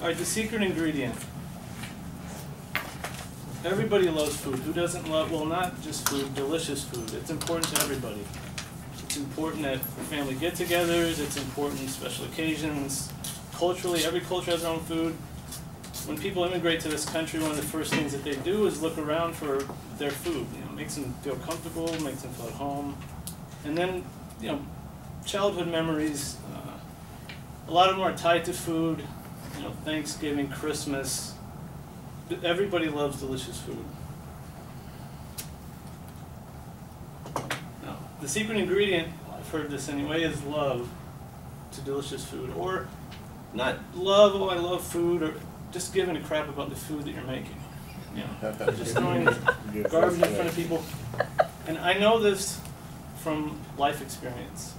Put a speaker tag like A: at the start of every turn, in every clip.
A: All right, the secret ingredient. Everybody loves food. Who doesn't love, well, not just food, delicious food. It's important to everybody. It's important at family get-togethers. It's important in special occasions. Culturally, every culture has their own food. When people immigrate to this country, one of the first things that they do is look around for their food. You know, makes them feel comfortable, makes them feel at home. And then, you know, childhood memories, a lot of them are tied to food. You know, Thanksgiving, Christmas. Everybody loves delicious food. Now, the secret ingredient, I've heard this anyway, is love to delicious food. Or not love, oh I love food, or just giving a crap about the food that you're making. You know, just throwing garbage in front of people. And I know this from life experience.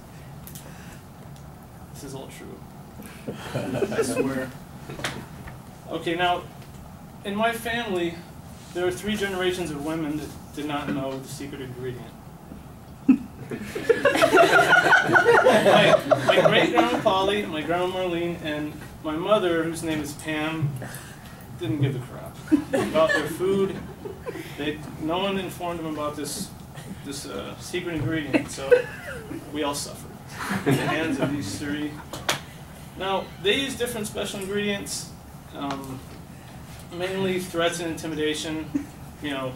A: This is all true. I swear. Okay, now, in my family, there are 3 generations of women that did not know the secret ingredient. my great-grandma Polly, my grandma Marlene, and my mother, whose name is Pam, didn't give a crap about their food. No one informed them about this secret ingredient, so we all suffered at the hands of these 3. Now, they use different special ingredients, mainly threats and intimidation. You know,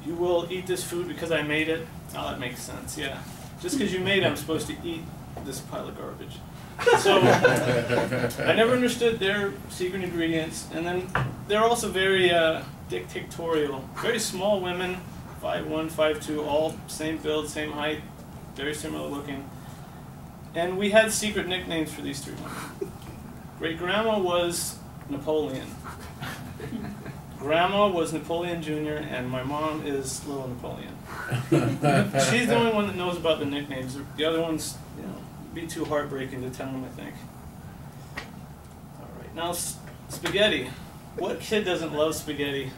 A: you will eat this food because I made it. Oh, that makes sense, yeah. Just because you made it, I'm supposed to eat this pile of garbage. So, I never understood their secret ingredients. And then they're also very dictatorial. Very small women, 5'1", 5'2", all same build, same height, very similar looking. And we had secret nicknames for these 3 women. Great-grandma was Napoleon. Grandma was Napoleon Jr., and my mom is Little Napoleon. She's the only one that knows about the nicknames. The other ones, you know, it'd be too heartbreaking to tell them, I think. All right, now spaghetti. What kid doesn't love spaghetti?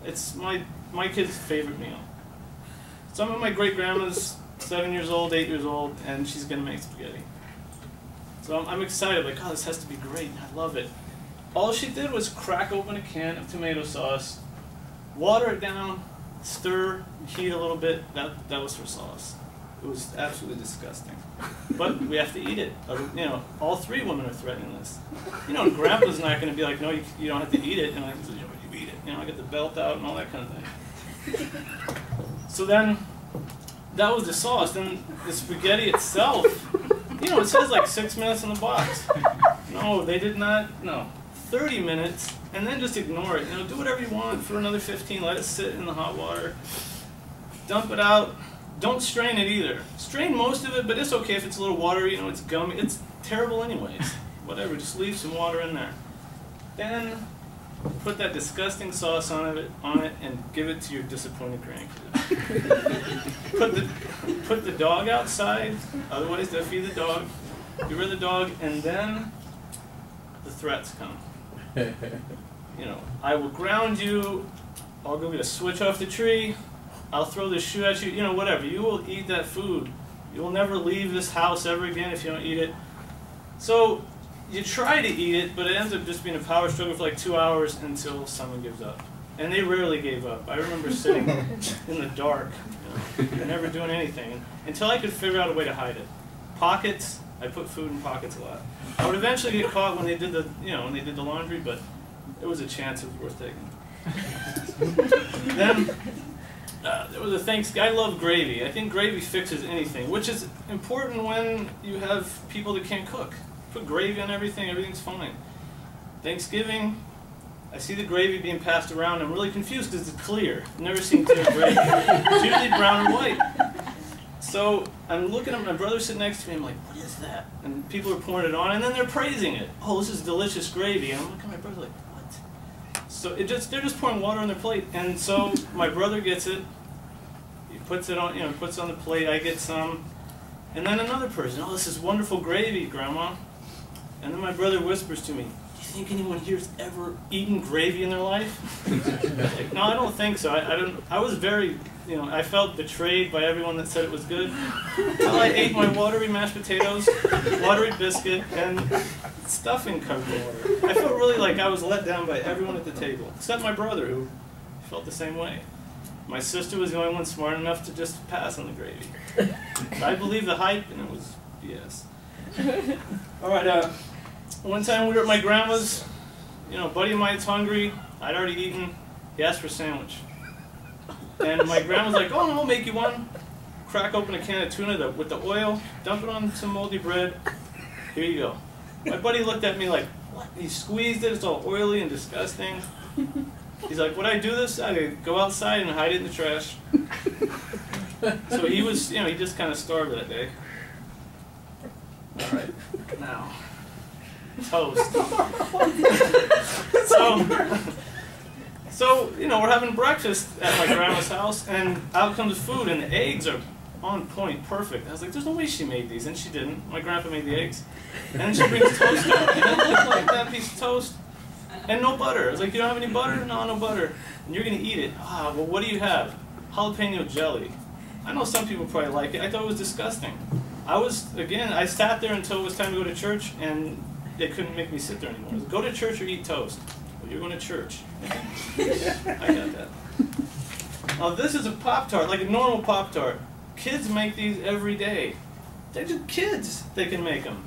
A: It's my kid's favorite meal. Some of my great-grandmas, 7 years old, 8 years old, and she's going to make spaghetti. So I'm excited, like, oh, this has to be great. I love it. All she did was crack open a can of tomato sauce, water it down, stir, heat a little bit. That was her sauce. It was absolutely disgusting. But we have to eat it. You know, all 3 women are threatening this. You know, and Grandpa's not going to be like, no, you don't have to eat it. And I said, you know, you eat it. You know, I get the belt out and all that kind of thing. So then, that was the sauce. Then the spaghetti itself, you know, it says like 6 minutes in the box. No, they did not. No. 30 minutes, and then just ignore it. You know, do whatever you want for another 15. Let it sit in the hot water. Dump it out. Don't strain it either. Strain most of it, but it's okay if it's a little watery. You know, it's gummy. It's terrible anyways. Whatever. Just leave some water in there. Then put that disgusting sauce on it, and give it to your disappointed grandkids. Put the dog outside. Otherwise, they'll feed the dog. Get rid of the dog, and then the threats come. You know, I will ground you, I'll go get a switch off the tree, I'll throw this shoe at you, you know, whatever. You will eat that food. You will never leave this house ever again if you don't eat it. So, you try to eat it, but it ends up just being a power struggle for like 2 hours until someone gives up. And they rarely gave up. I remember sitting in the dark, you know, and never doing anything, until I could figure out a way to hide it. Pockets, I put food in pockets a lot. I would eventually get caught when they did the, you know, when they did the laundry, but it was a chance it was worth taking. Then there was a Thanksgiving. I love gravy. I think gravy fixes anything, which is important when you have people that can't cook. Put gravy on everything, everything's fine. Thanksgiving, I see the gravy being passed around. I'm really confused because it's clear. I've never seen clear gravy. It's usually brown or white. So I'm looking at my brother sitting next to me. I'm like, what is that? And people are pouring it on, and then they're praising it. Oh, this is delicious gravy. And I'm looking at my brother like, what? So they're just pouring water on their plate. And so my brother gets it. He puts it on, you know, puts it on the plate. I get some. And then another person. Oh, this is wonderful gravy, Grandma. And then my brother whispers to me, do you think anyone here's ever eaten gravy in their life? Like, no, I don't think so. I was very, you know, I felt betrayed by everyone that said it was good. Until I ate my watery mashed potatoes, watery biscuit, and stuffing covered in water. I felt really like I was let down by everyone at the table, except my brother, who felt the same way. My sister was the only one smart enough to just pass on the gravy. I believed the hype, and it was BS. All right, one time we were at my grandma's, a buddy of mine's hungry. I'd already eaten. He asked for a sandwich. And my grandma's like, oh, no, I'll make you one. Crack open a can of tuna with the oil, dump it on some moldy bread. Here you go. My buddy looked at me like, what? He squeezed it. It's all oily and disgusting. He's like, would I do this? I'd go outside and hide it in the trash. So he was, he just kind of starved that day. All right, now, toast. So, we're having breakfast at my grandma's house, and out comes food, and the eggs are on point, perfect. I was like, there's no way she made these, and she didn't. My grandpa made the eggs. And then she brings toast out, and it looked like that piece of toast, and no butter. I was like, you don't have any butter? No butter. And you're going to eat it. Ah, well, what do you have? Jalapeno jelly. I know some people probably like it. I thought it was disgusting. I sat there until it was time to go to church, and they couldn't make me sit there anymore. It was, go to church or eat toast. Well, you're going to church. I got that. Now, this is a Pop-Tart, like a normal Pop-Tart. Kids make these every day. They're just kids. They can make them.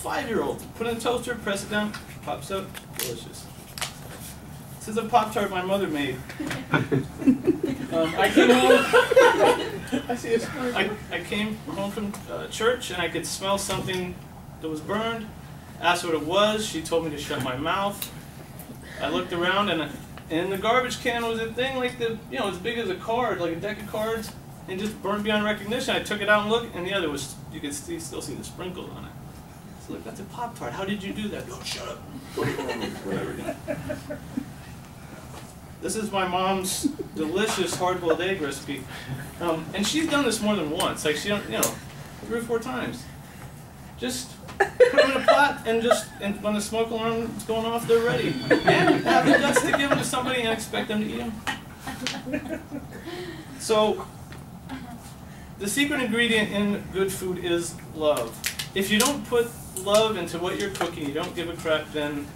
A: 5-year-olds. Put it in a toaster, press it down, pops out. Delicious. This is a Pop-Tart my mother made. I came home. I came home from church, and I could smell something that was burned. Asked what it was. She told me to shut my mouth. I looked around, and in the garbage can was a thing like as big as a card, like a deck of cards, and just burned beyond recognition. I took it out and looked, and the other was, you could still see the sprinkles on it. So look, that's a Pop-Tart. How did you do that? Oh, shut up. Whatever. This is my mom's delicious hard-boiled egg recipe, and she's done this more than once. Like 3 or 4 times. Just put them in a pot, and when the smoke alarm is going off, they're ready. And have the guts to give them to somebody and expect them to eat them. So, the secret ingredient in good food is love. If you don't put love into what you're cooking, you don't give a crap, then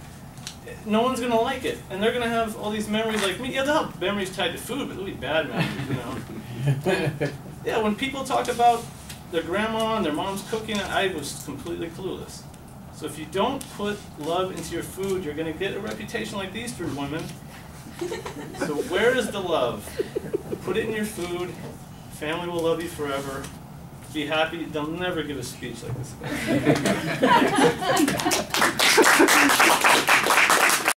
A: no one's going to like it. And they're going to have all these memories like me. Yeah, they'll have memories tied to food, but they'll be bad memories, And, yeah, when people talk about their grandma and their mom's cooking, I was completely clueless. So if you don't put love into your food, you're going to get a reputation like these 3 women. So where is the love? Put it in your food. Family will love you forever. Be happy. They'll never give a speech like this.